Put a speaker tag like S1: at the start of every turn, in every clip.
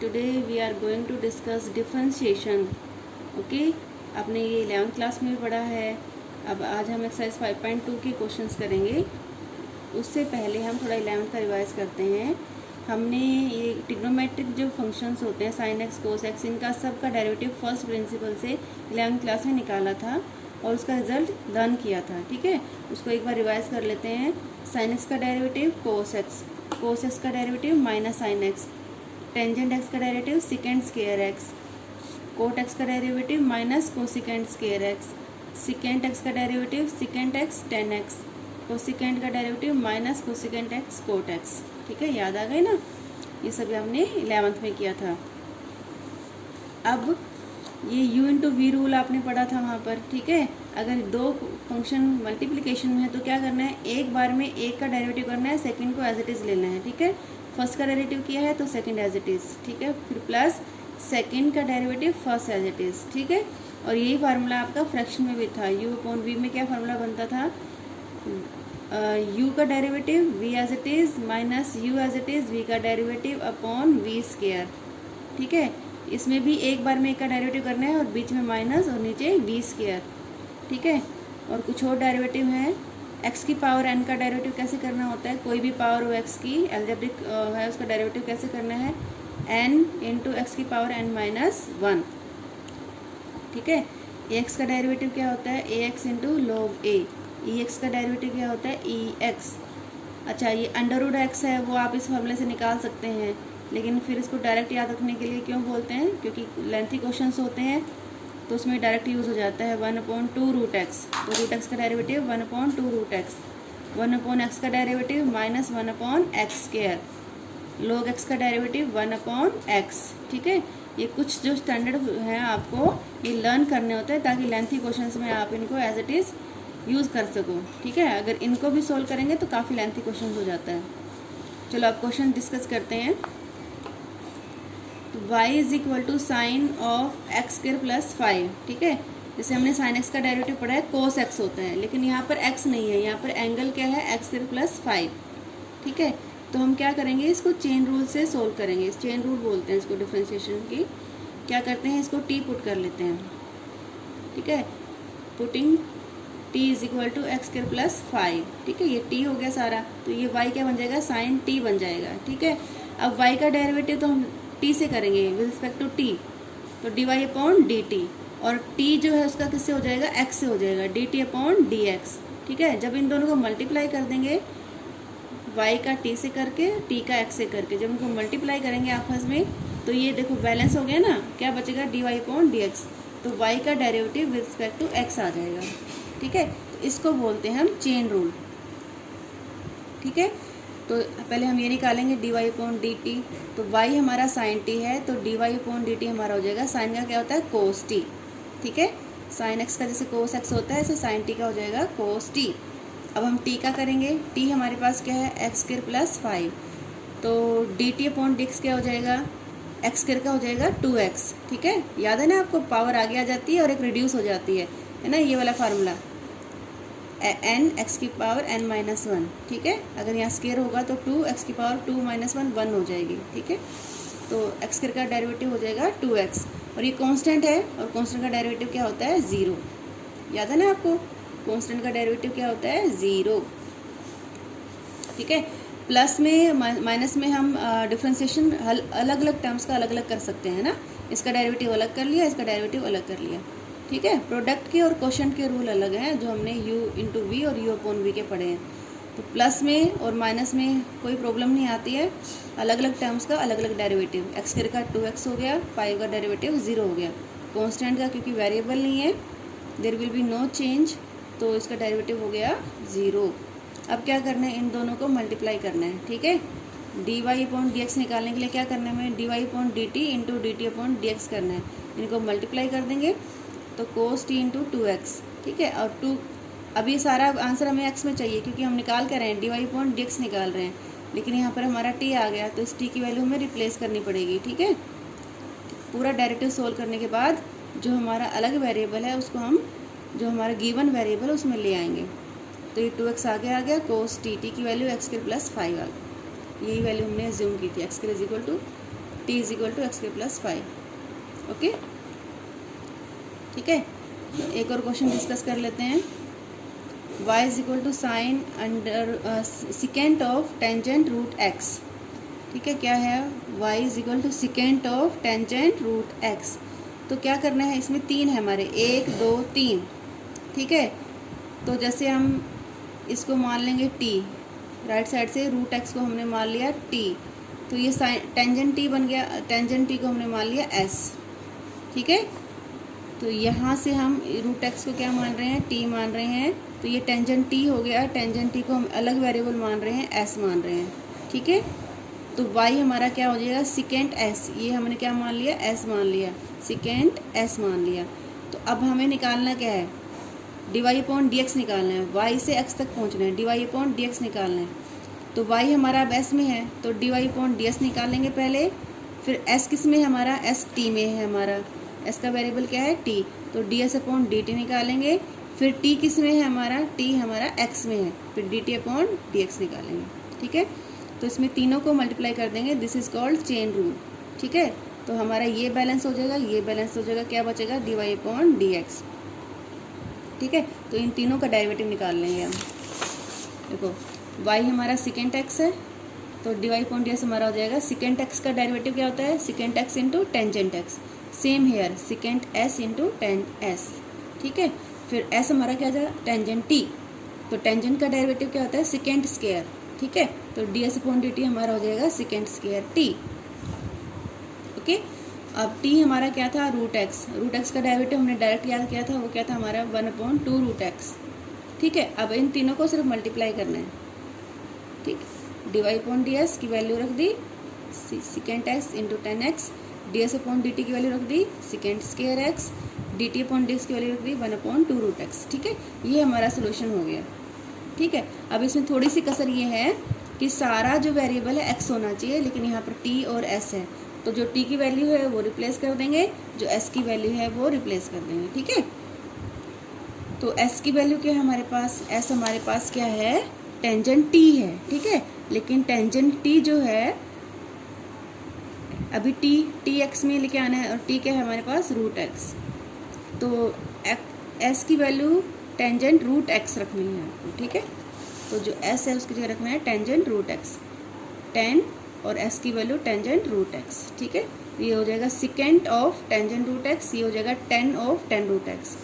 S1: Today we are going to discuss differentiation. Okay, आपने ये 11th class में भी पढ़ा है. अब आज हम एक्सरसाइज 5.2 के क्वेश्चंस करेंगे. उससे पहले हम थोड़ा 11th का रिवाइज करते हैं. हमने ये ट्रिग्नोमेट्रिक जो फंक्शंस होते हैं साइन एक्स कोस एक्स, इनका सब का डेरिवेटिव फर्स्ट प्रिंसिपल से 11th क्लास में निकाला था और उसका रिजल्ट लर्न किया था. ठीक है, उसको एक बार रिवाइज कर लेते हैं. साइन एक्स का डेरिवेटिव कोस एक्स का derivative minus sine x, tangent x का derivative secant square x, cot x का derivative minus cosecant square x, secant x का derivative secant x tan x, cosecant का derivative minus cosecant x cot x. ठीक है, याद आ गई ना. ये सब हमने 11th में किया था. अब ये u इंटू वी रूल आपने पढ़ा था वहाँ पर. ठीक है, अगर दो फंक्शन मल्टीप्लिकेशन में है तो क्या करना है, एक बार में एक का डेरिवेटिव करना है, सेकंड को एज इट इज़ लेना है. ठीक है, फर्स्ट का डेरिवेटिव किया है तो सेकंड एज इट इज़. ठीक है, फिर प्लस सेकंड का derivative first as it is. ठीक है, और यही फार्मूला आपका फ्रैक्शन में भी था. u अपॉन वी में क्या फार्मूला बनता था, u का derivative v as it is minus u as it is v का डेरिवेटिव अपॉन v स्क्वायर. ठीक है, इसमें भी एक बार में एक का डेरिवेटिव करना है और बीच में माइनस और नीचे v स्क्वायर. ठीक है, और कुछ और डेरिवेटिव हैं. x की पावर n का डेरिवेटिव कैसे करना होता है, कोई भी पावर हो x की एल्जेब्रिक है उसका डेरिवेटिव कैसे करना है, n इंटू एक्स की पावर n माइनस 1. ठीक है, ax का डेरिवेटिव क्या होता है, ax into log a. ex का डेरिवेटिव क्या होता है, ex. अच्छा, ये अंडर रूट एक्स है वो आप इस फॉर्मूले से निकाल सकते हैं, लेकिन फिर इसको डायरेक्ट याद रखने के लिए क्यों बोलते हैं, क्योंकि लेंथी क्वेश्चंस होते हैं तो उसमें डायरेक्ट यूज़ हो जाता है. 1/2 रूट एक्स, तो रूट एक्स का डेरिवेटिव 1/2 रूट एक्स, 1/x का derivative minus 1/x square, log x का डेरिवेटिव 1/x. ठीक है, ये कुछ जो स्टैंडर्ड हैं आपको ये लर्न करने होते हैं ताकि लेंथी क्वेश्चंस में आप इनको एज इट इज़ यूज़ कर सको. ठीक है, अगर इनको भी सोल्व करेंगे तो काफ़ी लेंथी क्वेश्चन हो जाता है. चलो अब क्वेश्चन डिस्कस करते हैं. y is equal to sine of x square plus 5. ठीक है, जैसे हमने साइन एक्स का डेरिवेटिव पढ़ा है कोस एक्स होता है, लेकिन यहाँ पर x नहीं है, यहाँ पर एंगल क्या है, एक्स स्क्वायर प्लस 5. ठीक है, तो हम क्या करेंगे, इसको चेन रूल से सोल्व करेंगे. चेन रूल बोलते हैं इसको डिफरेंशिएशन की. क्या करते हैं, इसको t पुट कर लेते हैं. ठीक है, putting t is equal to x square plus 5. ठीक है, ये t हो गया सारा, तो ये y क्या बन जाएगा, साइन t बन जाएगा. ठीक है, अब y का डेरिवेटिव तो हम t से करेंगे विद रिस्पेक्ट टू t, तो dy अपॉन dt, और t जो है उसका किससे हो जाएगा, x से हो जाएगा, dt अपॉन dx. ठीक है, जब इन दोनों को मल्टीप्लाई कर देंगे, y का t से करके t का x से करके, जब इनको मल्टीप्लाई करेंगे आपस में तो ये देखो बैलेंस हो गया ना, क्या बचेगा, dy अपॉन dx, तो y का derivative with respect to x आ जाएगा. ठीक है, तो इसको बोलते हैं हम चेन रूल. ठीक है, तो पहले हम ये निकालेंगे dy अपॉन dt, तो y हमारा साइन t है तो dy अपॉन dt हमारा हो जाएगा, साइन का क्या होता है, कोस t. ठीक है, साइन x का जैसे कोस x होता है ऐसे साइन t का हो जाएगा कोस t. अब हम t का करेंगे, t हमारे पास क्या है, एक्स स्क्वायर प्लस 5, तो dt अपॉन dx क्या हो जाएगा, एक्स स्क्वायर का हो जाएगा 2x. ठीक है, याद है ना आपको, पावर आगे आ जाती है और एक रिड्यूस हो जाती है ना, ये वाला फार्मूला n एक्स की पावर n माइनस 1. ठीक है, अगर यहाँ स्क्वायर होगा तो 2 एक्स की पावर 2 माइनस 1 1 हो जाएगी. ठीक है, तो एक्स स्क्वायर का डेरिवेटिव हो जाएगा 2x, और ये कांस्टेंट है और कांस्टेंट का डेरिवेटिव क्या होता है, 0. याद है ना आपको, कांस्टेंट का डेरिवेटिव क्या होता है, 0. ठीक है, प्लस में माइनस में हम डिफ्रेंशिएशन अलग अलग टर्म्स का अलग अलग कर सकते हैं ना, इसका डेरिवेटिव अलग कर लिया, इसका डेरिवेटिव अलग कर लिया. ठीक है, प्रोडक्ट के और क्वोशंट के रूल अलग हैं जो हमने u इंटू वी और u अपॉन वी के पढ़े हैं. तो प्लस में और माइनस में कोई प्रॉब्लम नहीं आती है, अलग अलग टर्म्स का अलग अलग डेरिवेटिव. एक्स स्क्वायर का 2x हो गया, 5 का डेरिवेटिव 0 हो गया, कांस्टेंट का क्योंकि वेरिएबल नहीं है there will be no change, तो इसका डेरिवेटिव हो गया 0. अब क्या करना है, इन दोनों को मल्टीप्लाई करना है. ठीक है, dy अपॉन dx निकालने के लिए क्या करना है, हमें dy upon dt into dt upon dx करना है. इनको मल्टीप्लाई कर देंगे तो cos t इंटू 2x. ठीक है, और 2, अब ये सारा आंसर हमें x में चाहिए क्योंकि हम निकाल कर रहे हैं, dy अपॉन dx निकाल रहे हैं, लेकिन यहाँ पर हमारा t आ गया तो इस t की वैल्यू हमें रिप्लेस करनी पड़ेगी. ठीक है, पूरा डेरिवेटिव सोल्व करने के बाद जो हमारा अलग वेरिएबल है उसको हम जो हमारा गिवन वेरिएबल उसमें ले आएंगे. तो ये 2x आगे आ गया, cos t की वैल्यू एक्स स्क्वायर प्लस 5 आ गई. यही वैल्यू हमने एज्यूम की थी, x square is equal to t is equal to x square plus 5। Okay, ठीक है। तो एक और क्वेश्चन डिस्कस कर लेते हैं। y is equal to sine under secant of tangent root x. ठीक है, क्या है, y is equal to secant of tangent root x. तो क्या करना है, इसमें तीन है हमारे, 1 2 3। ठीक है, तो जैसे हम इसको मान लेंगे t, राइट साइड से रूट एक्स को हमने मान लिया t, तो ये साइन टेंजेंट t बन गया, टेंजेंट t को हमने मान लिया s। ठीक है, तो यहाँ से हम रूट एक्स को क्या मान रहे हैं, t मान रहे हैं, तो ये टेंजेंट t हो गया। टेंजेंट t को हम अलग वेरिएबल मान रहे हैं, s मान रहे हैं। ठीक है, तो y हमारा क्या हो जाएगा, सिकेंट s, ये हमने क्या मान लिया, s मान लिया, सिकेंट s मान लिया। तो अब हमें निकालना क्या है, dy अपॉन dx निकालना है, y से x तक पहुँचना है, dy अपॉन dx निकालना है। तो y हमारा अब s में है, तो dy अपॉन ds निकालेंगे पहले, फिर s किस में है हमारा, s t में है हमारा, s का वेरिएबल क्या है t, तो ds अपॉन dt निकालेंगे, फिर t किस में है हमारा, t हमारा x में है, फिर dt अपॉन dx निकालेंगे। ठीक है, तो इसमें तीनों को मल्टीप्लाई कर देंगे, this is called chain rule. ठीक है, तो हमारा ये बैलेंस हो जाएगा, ये बैलेंस हो जाएगा, क्या बचेगा, dy अपॉन dx। ठीक है, तो इन तीनों का डेरिवेटिव निकाल लेंगे हम। देखो y हमारा सिकेंट x है, तो dy अपॉन dx हमारा हो जाएगा, सिकेंट x का डेरिवेटिव क्या होता है, secant x into tangent x। Same here, secant s into tent s। ठीक है, फिर s हमारा क्या जाएगा, टेंजेंट t, तो टेंजेंट का डेरिवेटिव क्या होता है, सिकेंट स्क्वायर। ठीक है, तो ds अपॉन dt हमारा हो जाएगा सिकेंट स्क्वायर t। ओके, अब t हमारा क्या था, रूट x का डेरिवेटिव हमने डायरेक्ट याद किया था, वो क्या था हमारा 1/2 रूट x। ठीक है, अब इन तीनों को सिर्फ मल्टीप्लाई करना है। ठीक, dy अपॉन ds की वैल्यू रख दी secant s into tan x, ds upon dt की वैल्यू रख दी secant square x, dt upon dx की वैल्यू रख दी 1/2 रूट x। ठीक है, ये हमारा सोल्यूशन हो गया। ठीक है, अब इसमें थोड़ी सी कसर ये है कि सारा जो वेरिएबल है x होना चाहिए, लेकिन यहाँ पर t और s है, तो जो t की वैल्यू है वो रिप्लेस कर देंगे, जो s की वैल्यू है वो रिप्लेस कर देंगे। ठीक है, तो s की वैल्यू क्या है हमारे पास, s हमारे पास क्या है, टेंजेंट t है। ठीक है, लेकिन टेंजेंट t जो है अभी t x में लेके आना है, और t क्या है हमारे पास, रूट x। तो s की वैल्यू टेंजेंट रूट x रखनी है आपको। ठीक है, तो जो s है उसकी जगह रखना है टेंजेंट रूट x, 10 और s की वैल्यू टेंजेंट रूट x। ठीक है, ये हो जाएगा secant of tangent root x, ये हो जाएगा 10 ऑफ 10 रूट x।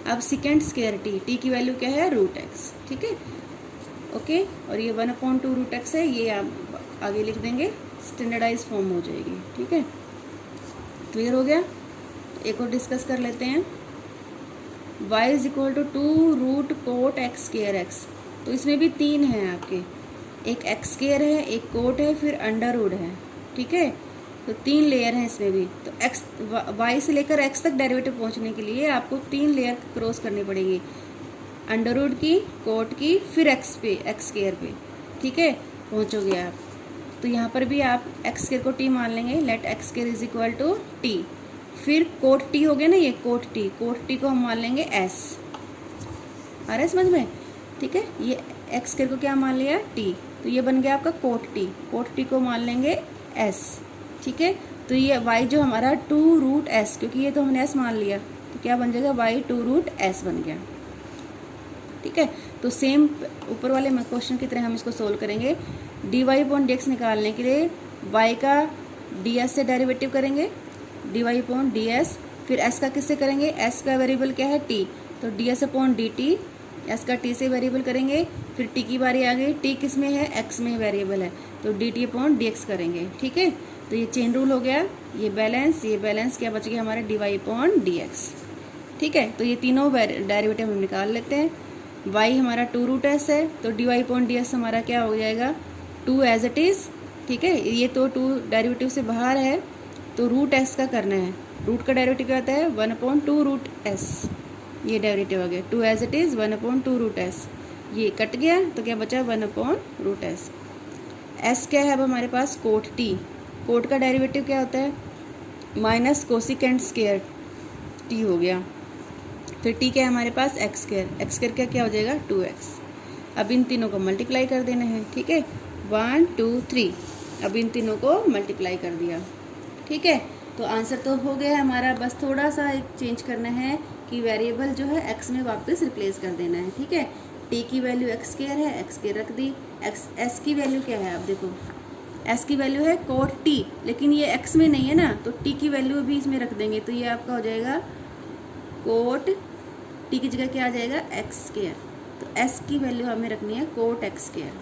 S1: अब सिकेंट स्क्वायर t की वैल्यू क्या है, रूट x। ठीक है, ओके, और ये 1/2 रूट x है, ये आप आगे लिख देंगे, स्टैंडर्डाइज फॉर्म हो जाएगी। ठीक है, क्लियर हो गया। एक और डिस्कस कर लेते हैं, y is equal to 2 root cot x square x. तो इसमें भी तीन हैं आपके, एक एक्स स्क्वायर है, एक कोट है, फिर अंडर रूट है। ठीक है, तो तीन लेयर हैं इसमें भी। तो एक्स y से लेकर x तक डेरिवेटिव पहुंचने के लिए आपको तीन लेयर क्रॉस करनी पड़ेगी, अंडर रूट की, कोट की, फिर एक्स पे, एक्स स्क्वायर पे। ठीक है, पहुंचोगे आप। तो यहाँ पर भी आप एक्स स्क्वायर को t मान लेंगे, let x square is equal to t, फिर कोट t हो गया ना, ये कोट t को हम मान लेंगे s। आ रहा है समझ में। ठीक है, ये एक्स स्क्वायर को क्या मान लिया, t, तो ये बन गया आपका कोट t को मान लेंगे s। ठीक है, तो ये y जो हमारा 2 रूट s, क्योंकि ये तो हमने s मान लिया, तो क्या बन जाएगा, y 2 रूट s बन गया। ठीक है, तो सेम ऊपर वाले क्वेश्चन की तरह हम इसको सोल्व करेंगे। dy अपॉन dx निकालने के लिए y का ds से डेरिवेटिव करेंगे, dy अपॉन ds, फिर s का किससे करेंगे, s का वेरिएबल क्या है t, तो ds अपॉन dt, s का t से वेरिएबल करेंगे, फिर t की बारी आ गई, t किस में है, x में वेरिएबल है, तो dt अपॉन dx करेंगे। ठीक है, तो ये चेन रूल हो गया, ये बैलेंस क्या बच गया हमारा, dy अपॉन dx। ठीक है, तो ये तीनों डेरिवेटिव हम निकाल लेते हैं। y हमारा 2 रूट s है, तो dy अपॉन ds हमारा क्या हो जाएगा, 2 एज इट इज़। ठीक है, ये तो 2 डेरिवेटिव से बाहर है, तो रूट s का करना है। रूट का डेरिवेटिव क्या होता है, 1/2 रूट s, ये डेरिवेटिव आ गया, 2 as it is 1/2 root s, ये कट गया, तो क्या बचा 1/रूट s। s क्या है अब हमारे पास, कोट t, कोट का डेरिवेटिव क्या होता है, माइनस कोसिकेंट स्क्वायर t हो गया, फिर t क्या है हमारे पास, एक्स स्क्वायर क्या हो जाएगा, 2x। अब इन तीनों को मल्टीप्लाई कर देना है। ठीक है, 1 2 3, अब इन तीनों को मल्टीप्लाई कर दिया, ठीक है, तो आंसर तो हो गया है हमारा, बस थोड़ा सा एक चेंज करना है कि वेरिएबल जो है एक्स में वापस रिप्लेस कर देना है। ठीक है, टी की वैल्यू एक्स स्क्वायर है, एक्स स्क्वायर रख दी। एक्स एस की वैल्यू क्या है, अब देखो एस की वैल्यू है कोट टी, लेकिन ये एक्स में नहीं है ना, तो टी की वैल्यू भी इसमें रख देंगे, तो ये आपका हो जाएगा कोट टी की जगह क्या आ जाएगा एक्स स्क्वायर। तो एस की वैल्यू हमें रखनी है कोट एक्स स्क्वायर,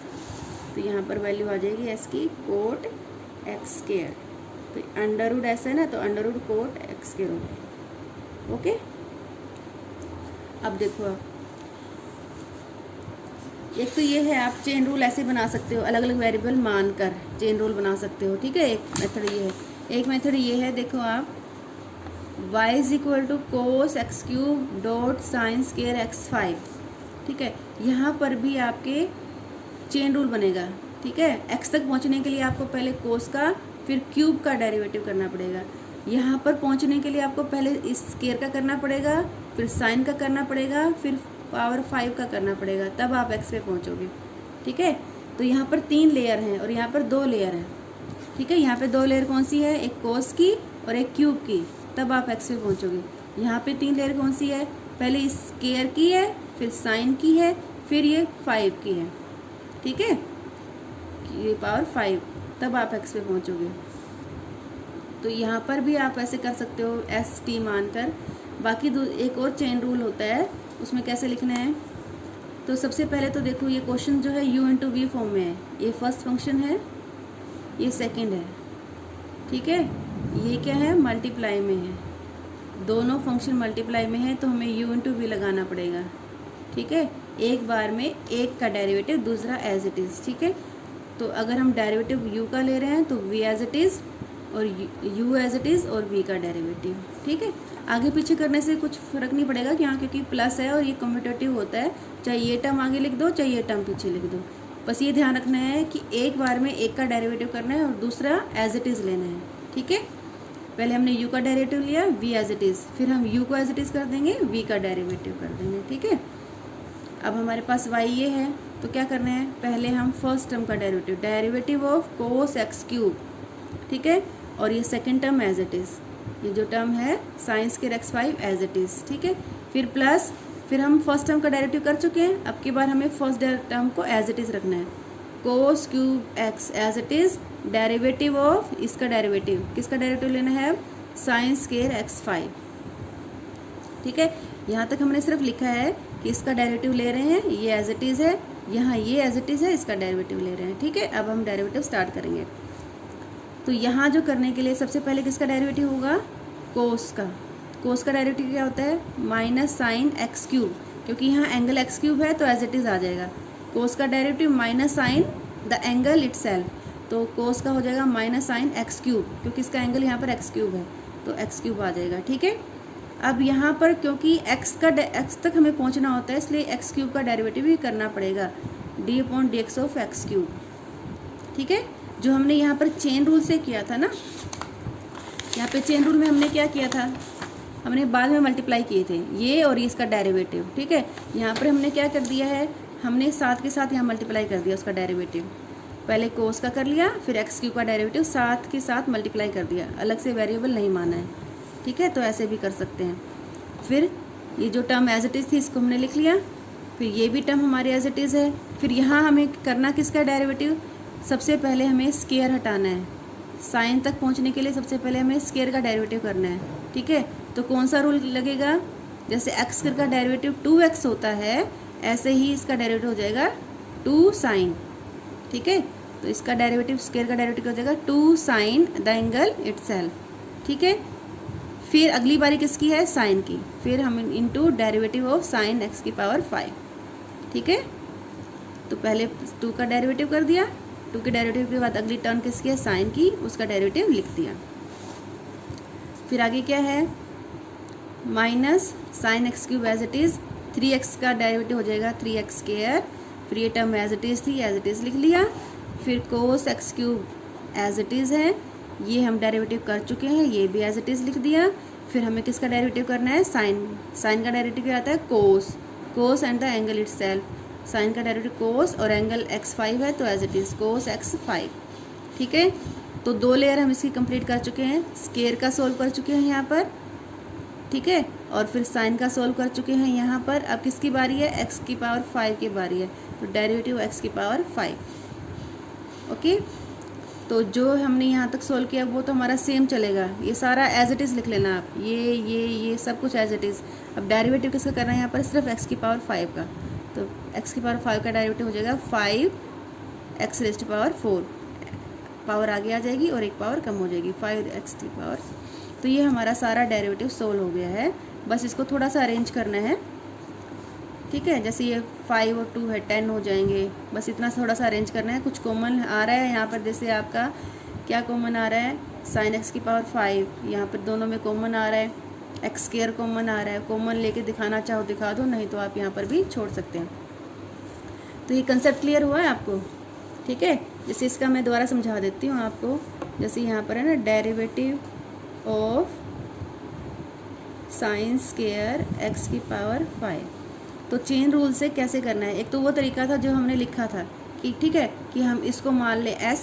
S1: तो यहाँ पर वैल्यू आ जाएगी एस की कोट एक्स स्क्वायर। तो अंडर रूट ऐसा है ना, तो under root cot x square हो गया। ओके, अब देखो आप एक तो ये है, आप चेन रूल ऐसे बना सकते हो, अलग अलग वेरिएबल मानकर चेन रूल बना सकते हो। ठीक है, एक मेथड ये है, एक मेथड ये है, देखो आप y is equal to cos x cube dot sine square x 5। ठीक है, यहाँ पर भी आपके चेन रूल बनेगा। ठीक है, x तक पहुँचने के लिए आपको पहले कोस का फिर क्यूब का डेरिवेटिव करना पड़ेगा। यहाँ पर पहुँचने के लिए आपको पहले इस स्क्वायर का करना पड़ेगा, फिर साइन का करना पड़ेगा, फिर पावर 5 का करना पड़ेगा, तब आप x पे पहुँचोगे। ठीक है, तो यहाँ पर 3 लेयर हैं और यहाँ पर 2 लेयर हैं। ठीक है, यहाँ पे 2 लेयर कौन सी है, एक कोस की और एक क्यूब की, तब आप x पे पहुँचोगे। यहाँ पे 3 लेयर कौन सी है, पहले इस स्क्वायर की है, फिर साइन की है, फिर ये 5 की है। ठीक है, ये पावर 5, तब आप x पे पहुँचोगे। तो यहाँ पर भी आप ऐसे कर सकते हो एस टी मानकर। बाकी एक और चेन रूल होता है, उसमें कैसे लिखना है, तो सबसे पहले तो देखो ये क्वेश्चन जो है u इंटू वी फॉर्म में है, ये फर्स्ट फंक्शन है, ये सेकंड है। ठीक है, ये क्या है, मल्टीप्लाई में है, दोनों फंक्शन मल्टीप्लाई में है, तो हमें u इंटू वी लगाना पड़ेगा। ठीक है, एक बार में एक का डेरिवेटिव, दूसरा एज इट इज़। ठीक है, तो अगर हम डेरिवेटिव u का ले रहे हैं तो v एज इट इज़ और u एज इट इज़ और v का डेरिवेटिव। ठीक है, आगे पीछे करने से कुछ फ़र्क नहीं पड़ेगा कि यहाँ क्योंकि प्लस है और ये कम्यूटेटिव होता है, चाहे ये टर्म आगे लिख दो चाहे ये टर्म पीछे लिख दो। बस ये ध्यान रखना है कि एक बार में एक का डेरिवेटिव करना है और दूसरा एज इट इज़ लेना है। ठीक है, पहले हमने u का डेरिवेटिव लिया v एज इट इज़, फिर हम u को एज इट इज़ कर देंगे, v का डेरिवेटिव कर देंगे। ठीक है, अब हमारे पास y ये है, तो क्या करना है, पहले हम फर्स्ट टर्म का derivative of cos x cube. ठीक है, और ये second term as it is, ये जो टर्म है sine square x 5 as it is. ठीक है, फिर प्लस, फिर हम फर्स्ट टर्म का डेरिवेटिव कर चुके हैं, अब की बार हमें फर्स्ट टर्म को एज इट इज़ रखना है, cos cube x as it is, derivative of इसका डेरिवेटिव, किसका डेरिवेटिव लेना है, साइन स्क्वायर एक्स 5। ठीक है, यहाँ तक हमने सिर्फ लिखा है कि इसका डेरिवेटिव ले रहे हैं, ये एज इट इज़ है, यहाँ ये एज इट इज़ है, इसका डेरिवेटिव ले रहे हैं। ठीक है, अब हम डेरिवेटिव स्टार्ट करेंगे। तो यहाँ जो करने के लिए सबसे पहले किसका डेरिवेटिव होगा, कोस का। कोस का डेरिवेटिव क्या होता है, माइनस साइन एक्स क्यूब, क्योंकि यहाँ एंगल एक्स क्यूब है तो एज इट इज़ आ जाएगा। कोस का derivative minus sine the angle itself, तो कोस का हो जाएगा माइनस साइन एक्स क्यूब, क्योंकि इसका एंगल यहाँ पर एक्स क्यूब है तो एक्स क्यूब आ जाएगा। ठीक है, अब यहाँ पर क्योंकि एक्स तक हमें पहुँचना होता है, इसलिए एक्स क्यूब का डेरिवेटिव भी करना पड़ेगा, D upon D x of x cube. ठीक है, जो हमने यहाँ पर चेन रूल से किया था ना, यहाँ पे चेन रूल में हमने क्या किया था, हमने बाद में मल्टीप्लाई किए थे ये और इसका डेरिवेटिव। ठीक है, यहाँ पर हमने क्या कर दिया है, हमने साथ के साथ यहाँ मल्टीप्लाई कर दिया उसका डेरिवेटिव, पहले कोस का कर लिया, फिर एक्स क्यूब का डेरिवेटिव साथ के साथ मल्टीप्लाई कर दिया, अलग से वेरिएबल नहीं माना है। ठीक है, तो ऐसे भी कर सकते हैं। फिर ये जो टर्म एज इट इज़ थी इसको हमने लिख लिया, फिर ये भी टर्म हमारे एज इट इज़ है। फिर यहाँ हमें करना किसका डेरिवेटिव, सबसे पहले हमें स्क्वायर हटाना है, साइन तक पहुँचने के लिए सबसे पहले हमें स्क्वायर का डेरिवेटिव करना है। ठीक है, तो कौन सा रूल लगेगा, जैसे एक्स स्क्वायर का डेरिवेटिव 2x होता है, ऐसे ही इसका डेरिवेटिव हो जाएगा 2 साइन। ठीक है, तो इसका डेरिवेटिव स्क्वायर का डेरिवेटिव हो जाएगा 2 साइन द एंगल इटसेल्फ। ठीक है, फिर अगली बारी किसकी है, साइन की, फिर हम into derivative of sine x की पावर 5। ठीक है, तो पहले 2 का डेरिवेटिव कर दिया, 2 के डेरिवेटिव के बाद अगली टर्म किसकी है, साइन की, उसका डेरिवेटिव लिख दिया। फिर आगे क्या है, minus sine x cube as it is, 3x का डेरिवेटिव हो जाएगा 3x स्क्वायर, फिर ये टर्म एज इट इज़ थी, एज इट इज़ लिख लिया। फिर cos x cube as it is है, ये हम डेरिवेटिव कर चुके हैं, ये भी एज इट इज़ लिख दिया। फिर हमें किसका डेरिवेटिव करना है, साइन का डेरिवेटिव क्या आता है, cos and the angle itself, sine का डेरिवेटिव कोस और एंगल x5 है तो as it is cos x5। ठीक है, तो 2 लेयर हम इसकी कंप्लीट कर चुके हैं। स्केयर का सोल्व कर चुके हैं यहाँ पर, ठीक है, और फिर साइन का सोल्व कर चुके हैं यहाँ पर। अब किसकी बारी है? एक्स की पावर 5 की बारी है, तो डेरिवेटिव एक्स की पावर 5। ओके, तो जो हमने यहाँ तक सोल्व किया वो तो हमारा सेम चलेगा। ये सारा एज इट इज़ लिख लेना आप, ये सब कुछ एज इट इज़। अब डेरिवेटिव किसका करना है यहाँ पर? सिर्फ एक्स की पावर 5 का। तो एक्स की पावर 5 का डेरिवेटिव हो जाएगा 5 x की पावर 4, पावर आगे आ जाएगी और एक पावर कम हो जाएगी, 5x की पावर। तो ये हमारा सारा डेरिवेटिव सोल्व हो गया है। बस इसको थोड़ा सा अरेंज करना है, ठीक है। जैसे ये 5 और 2 है, 10 हो जाएंगे। बस इतना थोड़ा सा अरेंज करना है। कुछ कॉमन आ रहा है यहाँ पर, जैसे आपका क्या कॉमन आ रहा है? साइन एक्स की पावर 5, यहाँ पर दोनों में कॉमन आ रहा है। एक्स स्क्वायर कॉमन आ रहा है। कॉमन लेके दिखाना चाहो दिखा दो, नहीं तो आप यहाँ पर भी छोड़ सकते हैं। तो ये कंसेप्ट क्लियर हुआ है आपको, ठीक है। जैसे इसका मैं दोबारा समझा देती हूँ आपको। जैसे यहाँ पर है ना, derivative of sine square x की पावर 5, तो चेन रूल से कैसे करना है? एक तो वो तरीका था जो हमने लिखा था कि ठीक है, कि हम इसको मान ले s,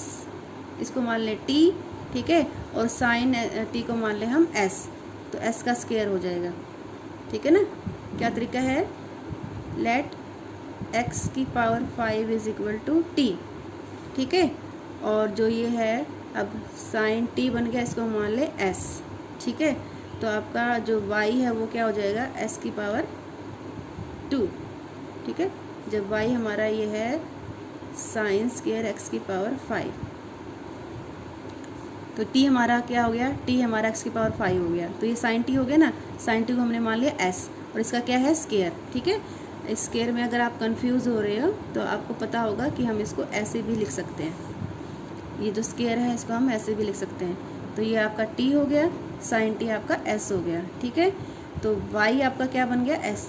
S1: इसको मान ले t, ठीक है, और साइन t को मान ले हम s, तो s का स्क्वायर हो जाएगा, ठीक है ना। क्या तरीका है? लेट x की power 5 is equal to t, ठीक है। और जो ये है, अब साइन t बन गया, इसको मान ले s, ठीक है। तो आपका जो y है वो क्या हो जाएगा? s की पावर 2, ठीक है। जब y हमारा ये है साइन स्क्वायर x की पावर 5, तो t हमारा क्या हो गया? t हमारा x की पावर 5 हो गया। तो ये साइन t हो गया ना, साइन t को हमने मान लिया s, और इसका क्या है? स्क्वायर, ठीक है। स्क्वायर में अगर आप कंफ्यूज हो रहे हो तो आपको पता होगा कि हम इसको ऐसे भी लिख सकते हैं। ये जो स्क्वायर है इसको हम ऐसे भी लिख सकते हैं। तो ये आपका t हो गया, साइन t आपका s हो गया, ठीक है। तो y आपका क्या बन गया? s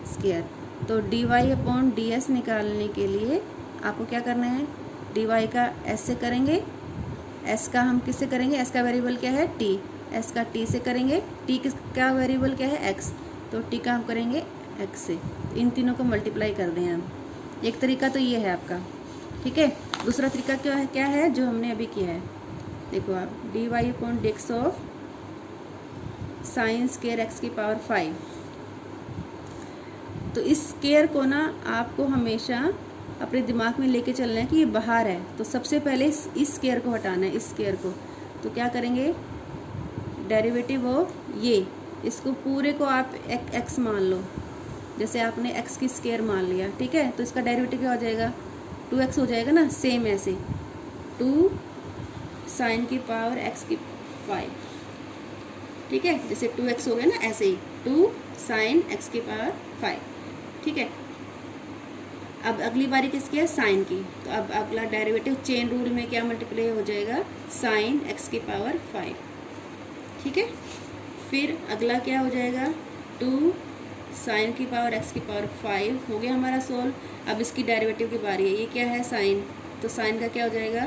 S1: square. तो dy अपॉन ds निकालने के लिए आपको क्या करना है? dy का s से करेंगे, s का हम किससे करेंगे? s का वेरिएबल क्या है? t, s का t से करेंगे। t किसका वेरिएबल क्या है? x, तो t का हम करेंगे x से। इन तीनों को मल्टीप्लाई कर दें हम। एक तरीका तो ये है आपका, ठीक है। दूसरा तरीका क्या है जो हमने अभी किया है? देखो आप, dy upon dx of sine square x की पावर 5। तो इस स्क्वायर को ना आपको हमेशा अपने दिमाग में लेके चलना है कि ये बाहर है। तो सबसे पहले इस स्क्वायर को हटाना है, इस स्क्वायर को। तो क्या करेंगे? डेरिवेटिव ऑफ ये, इसको पूरे को आप x मान लो। जैसे आपने x की स्क्वायर मान लिया, ठीक है। तो इसका डेरिवेटिव क्या हो जाएगा? 2x हो जाएगा ना। सेम ऐसे 2 साइन की पावर x की 5, ठीक है। जैसे 2x हो गया ना, ऐसे ही 2 साइन x की पावर 5, ठीक है। अब अगली बारी किसकी है? साइन की। तो अब अगला डेरिवेटिव चेन रूल में क्या मल्टीप्लाई हो जाएगा? साइन x की पावर 5, ठीक है। फिर अगला क्या हो जाएगा? 2 साइन की पावर x की पावर 5 हो गया हमारा सोल्व। अब इसकी डेरिवेटिव की बारी है। ये क्या है? साइन। तो साइन का क्या हो जाएगा?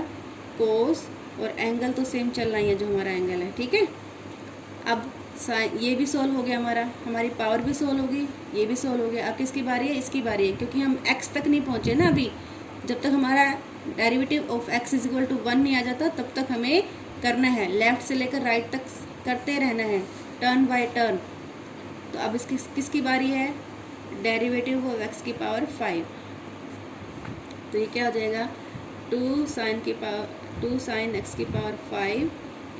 S1: कोस, और एंगल तो सेम चल रहा है जो हमारा एंगल है, ठीक है। अब साइन, ये भी सोल्व हो गया हमारा, हमारी पावर भी सोल्व होगी, ये भी सोल्व हो गया। अब किसकी बारी है? इसकी बारी है, क्योंकि हम x तक नहीं पहुँचे ना अभी। जब तक हमारा derivative of x is equal to 1 नहीं आ जाता, तब तक हमें करना है, लेफ्ट से लेकर राइट तक करते रहना है, टर्न बाय टर्न। तो अब इसकी किसकी बारी है? डेरिवेटिव ऑफ x की पावर 5। तो ये क्या हो जाएगा? 2 साइन x की पावर 5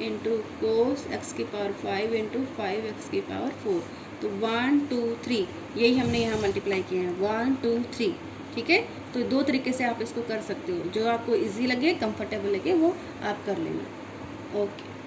S1: इंटू कोस x की पावर 5 इंटू 5x की पावर 4। तो 1 2 3 यही हमने यहाँ मल्टीप्लाई किए हैं, 1 2 3, ठीक है। तो 2 तरीके से आप इसको कर सकते हो, जो आपको इजी लगे, कंफर्टेबल लगे वो आप कर लेना। ओके।